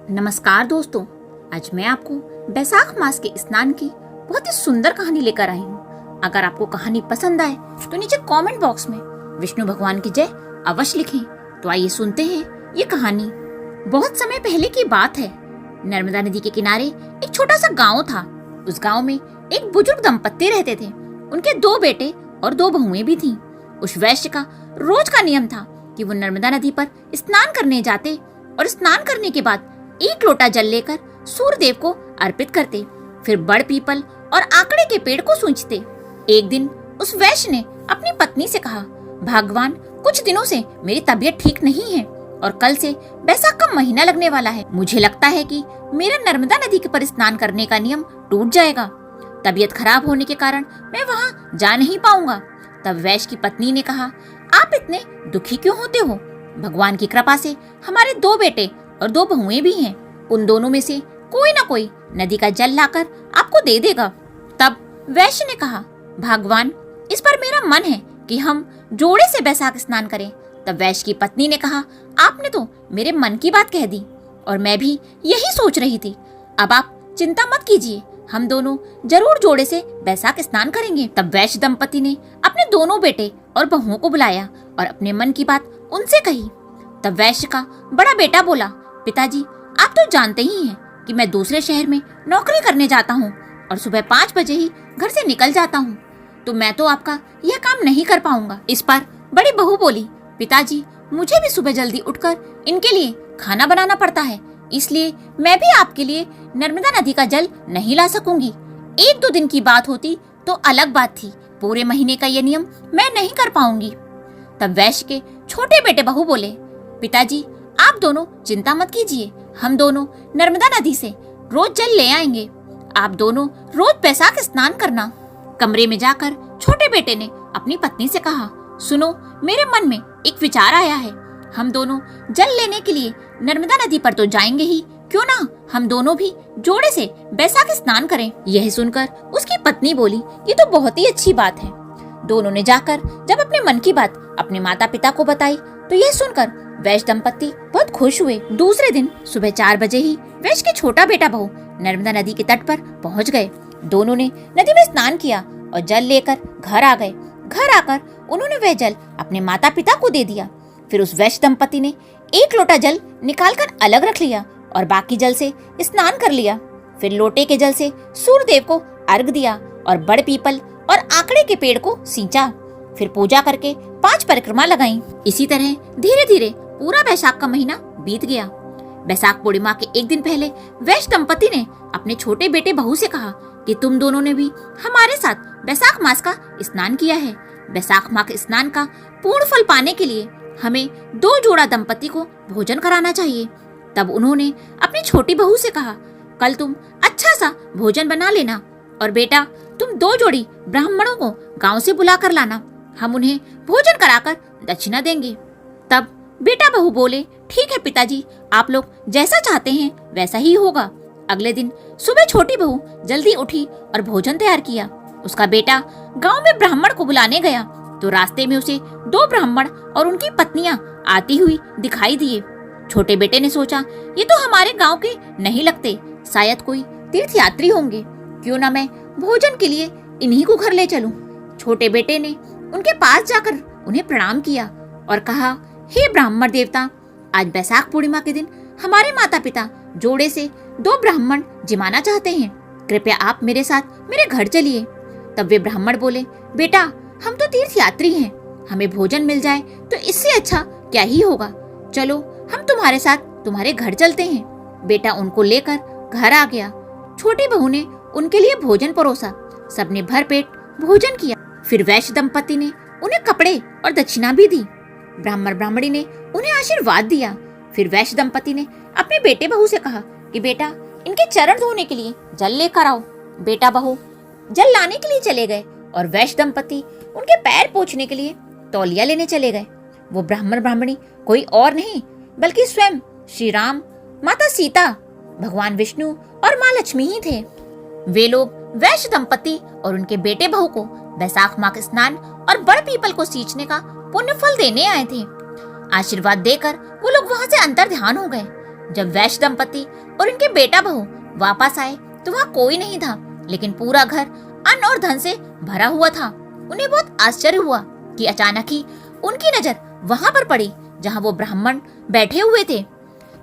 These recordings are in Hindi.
नमस्कार दोस्तों, आज मैं आपको बैसाख मास के स्नान की बहुत ही सुंदर कहानी लेकर आई हूँ। अगर आपको कहानी पसंद आए तो नीचे कमेंट बॉक्स में विष्णु भगवान की जय अवश्य लिखें। तो आइए सुनते हैं ये कहानी। बहुत समय पहले की बात है। नर्मदा नदी के किनारे एक छोटा सा गाँव था। उस गाँव में एक बुजुर्ग दंपत्ति रहते थे। उनके 2 बेटे और 2 बहुएं भी थीं। उस वैश्य का रोज का नियम था कि वो नर्मदा नदी पर स्नान करने जाते और स्नान करने के बाद 1 लोटा जल लेकर सूर्य देव को अर्पित करते। फिर बड़ पीपल और आकड़े के पेड़ को सूंघते। एक दिन उस वैश्य ने अपनी पत्नी से कहा, भगवान, कुछ दिनों से मेरी तबीयत ठीक नहीं है और कल से बैसाख का महीना लगने वाला है। मुझे लगता है कि मेरा नर्मदा नदी के पर स्नान करने का नियम टूट जाएगा। तबीयत खराब होने के कारण मैं वहाँ जा नहीं पाऊंगा। तब वैश्य की पत्नी ने कहा, आप इतने दुखी क्यों होते हो? भगवान की कृपा से हमारे 2 बेटे और 2 बहुएं भी हैं। उन दोनों में से कोई ना कोई नदी का जल लाकर आपको दे देगा। तब वैश्य ने कहा, भगवान, इस पर मेरा मन है कि हम जोड़े से बैसाख स्नान करें। तब वैश्य की पत्नी ने कहा, आपने तो मेरे मन की बात कह दी और मैं भी यही सोच रही थी। अब आप चिंता मत कीजिए, हम दोनों जरूर जोड़े से बैसाख स्नान करेंगे। तब वैश्य दंपति ने अपने दोनों बेटे और बहुओं को बुलाया और अपने मन की बात उनसे कही। तब वैश्य का बड़ा बेटा बोला, पिताजी, आप तो जानते ही हैं कि मैं दूसरे शहर में नौकरी करने जाता हूँ और सुबह 5 बजे ही घर से निकल जाता हूँ, तो मैं तो आपका यह काम नहीं कर पाऊंगा। इस पर बड़ी बहू बोली, पिताजी, मुझे भी सुबह जल्दी उठकर इनके लिए खाना बनाना पड़ता है, इसलिए मैं भी आपके लिए नर्मदा नदी का जल नहीं ला सकूंगी। 1-2 दिन की बात होती तो अलग बात थी, पूरे महीने का ये नियम मैं नहीं कर पाऊंगी। तब वैश्य के छोटे बेटे बहू बोले, पिताजी, आप दोनों चिंता मत कीजिए, हम दोनों नर्मदा नदी से रोज जल ले आएंगे। आप दोनों रोज बैसाख स्नान करना। कमरे में जाकर छोटे बेटे ने अपनी पत्नी से कहा, सुनो, मेरे मन में एक विचार आया है। हम दोनों जल लेने के लिए नर्मदा नदी पर तो जाएंगे ही, क्यों ना हम दोनों भी जोड़े से बैसाख स्नान करें। यह सुनकर उसकी पत्नी बोली, ये तो बहुत ही अच्छी बात है। दोनों ने जाकर जब अपने मन की बात अपने माता पिता को बताई तो यह सुनकर वैश्य दंपत्ति बहुत खुश हुए। दूसरे दिन सुबह 4 बजे ही वैश्य के छोटा बेटा बहू नर्मदा नदी के तट पर पहुंच गए। दोनों ने नदी में स्नान किया और जल लेकर घर आ गए। घर आकर उन्होंने वह जल अपने माता पिता को दे दिया। फिर उस वैश्य दंपति ने 1 लोटा जल निकालकर अलग रख लिया और बाकी जल से स्नान कर लिया। फिर लोटे के जल से सूर्य देव को अर्घ दिया और बड़ पीपल और आकड़े के पेड़ को सींचा। फिर पूजा करके 5 परिक्रमा लगाई। इसी तरह धीरे धीरे पूरा बैसाख का महीना बीत गया। बैसाख पूर्णिमा के 1 दिन पहले वैश्य दंपति ने अपने छोटे बेटे बहू से कहा कि तुम दोनों ने भी हमारे साथ बैसाख मास का स्नान किया है। बैसाख मास के स्नान का पूर्ण फल पाने के लिए हमें 2 जोड़ा दंपति को भोजन कराना चाहिए। तब उन्होंने अपनी छोटी बहू से कहा, कल तुम अच्छा सा भोजन बना लेना और बेटा, तुम 2 जोड़ी ब्राह्मणों को गांव से बुला कर लाना, हम उन्हें भोजन कराकर दक्षिणा देंगे। तब बेटा बहू बोले, ठीक है पिताजी, आप लोग जैसा चाहते हैं वैसा ही होगा। अगले दिन सुबह छोटी बहू जल्दी उठी और भोजन तैयार किया। उसका बेटा गांव में ब्राह्मण को बुलाने गया तो रास्ते में उसे 2 ब्राह्मण और उनकी पत्नियां आती हुई दिखाई दिए। छोटे बेटे ने सोचा, ये तो हमारे गांव के नहीं लगते, शायद कोई तीर्थयात्री होंगे, क्यों ना मैं भोजन के लिए इन्हीं को घर ले चलूं। छोटे बेटे ने उनके पास जाकर उन्हें प्रणाम किया और कहा, हे ब्राह्मण देवता, आज बैसाख पूर्णिमा के दिन हमारे माता पिता जोड़े से 2 ब्राह्मण जिमाना चाहते हैं, कृपया आप मेरे साथ मेरे घर चलिए। तब वे ब्राह्मण बोले, बेटा, हम तो तीर्थयात्री हैं, हमें भोजन मिल जाए तो इससे अच्छा क्या ही होगा, चलो हम तुम्हारे साथ तुम्हारे घर चलते हैं। बेटा उनको लेकर घर आ गया। छोटी बहू ने उनके लिए भोजन परोसा। सबने भर पेट भोजन किया। फिर वैश्य दंपति ने उन्हें कपड़े और दक्षिणा भी दी। ब्राह्मण ब्राह्मणी ने उन्हें आशीर्वाद दिया। फिर वैश्य दंपति ने अपने बेटे बहू से कहा कि बेटा, इनके चरण धोने के लिए जल लेकर आओ। बेटा बहू जल लाने के लिए चले गए और वैश्य दंपति उनके पैर पोंछने के लिए तौलिया लेने चले गए। वो ब्राह्मण ब्राह्मणी कोई और नहीं बल्कि स्वयं श्री राम, माता सीता, भगवान विष्णु और माँ लक्ष्मी ही थे। वे लोग वैश्य दंपति और उनके बेटे बहू को बैसाख माह के स्नान और बड़ पीपल को सींचने का पुण्य फल देने आए थे। आशीर्वाद देकर वो लोग वहाँ से अंतर ध्यान हो गए। जब वैश्य दंपति और इनके बेटा बहू वापस आए तो वहाँ कोई नहीं था, लेकिन पूरा घर अन्न और धन से भरा हुआ था। उन्हें बहुत आश्चर्य हुआ कि अचानक ही उनकी नजर वहां पर पड़ी जहां वो ब्राह्मण बैठे हुए थे।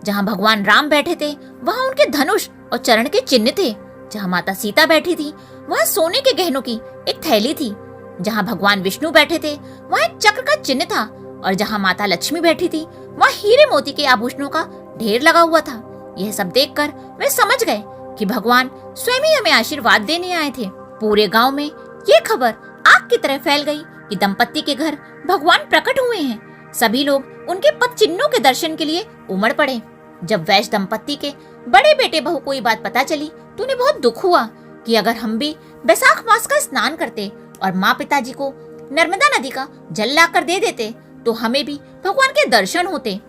जहां भगवान राम बैठे थे वहां उनके धनुष और चरण के चिन्ह थे। जहां माता सीता बैठी थी वहां सोने के गहनों की एक थैली थी। जहां भगवान विष्णु बैठे थे वहां एक चक्र का चिन्ह था, और जहां माता लक्ष्मी बैठी थी वहां हीरे मोती के आभूषणों का ढेर लगा हुआ था। यह सब देखकर वे समझ गए कि भगवान स्वयं ही हमें आशीर्वाद देने आए थे। पूरे गांव में ये खबर आग की तरह फैल गई कि दंपत्ति के घर भगवान प्रकट हुए हैं। सभी लोग उनके पद चिन्हों के दर्शन के लिए उमड़ पड़े। जब वैश्य दंपत्ति के बड़े बेटे बहू को ये बात पता चली तो उन्हें बहुत दुख हुआ कि अगर हम भी बैसाख मास का स्नान करते और माँ पिताजी को नर्मदा नदी का जल लाकर दे देते तो हमें भी भगवान के दर्शन होते।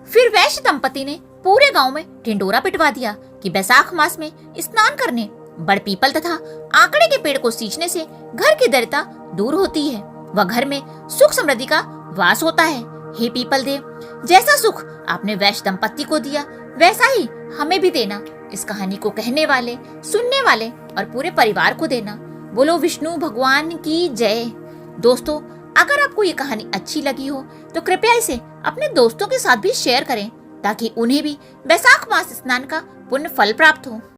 फिर वैश्य दंपति ने पूरे गांव में ढिंडोरा पिटवा दिया कि बैसाख मास में स्नान करने बड़ पीपल तथा आंकड़े के पेड़ को सींचने से घर की दरिद्रता दूर होती है, वह घर में सुख समृद्धि का वास होता है। हे पीपल देव, जैसा सुख आपने वैश्य दंपत्ति को दिया वैसा ही हमें भी देना। इस कहानी को कहने वाले, सुनने वाले और पूरे परिवार को देना। बोलो विष्णु भगवान की जय। दोस्तों, अगर आपको ये कहानी अच्छी लगी हो तो कृपया इसे अपने दोस्तों के साथ भी शेयर करें ताकि उन्हें भी बैसाख मास स्नान का पुण्य फल प्राप्त हो।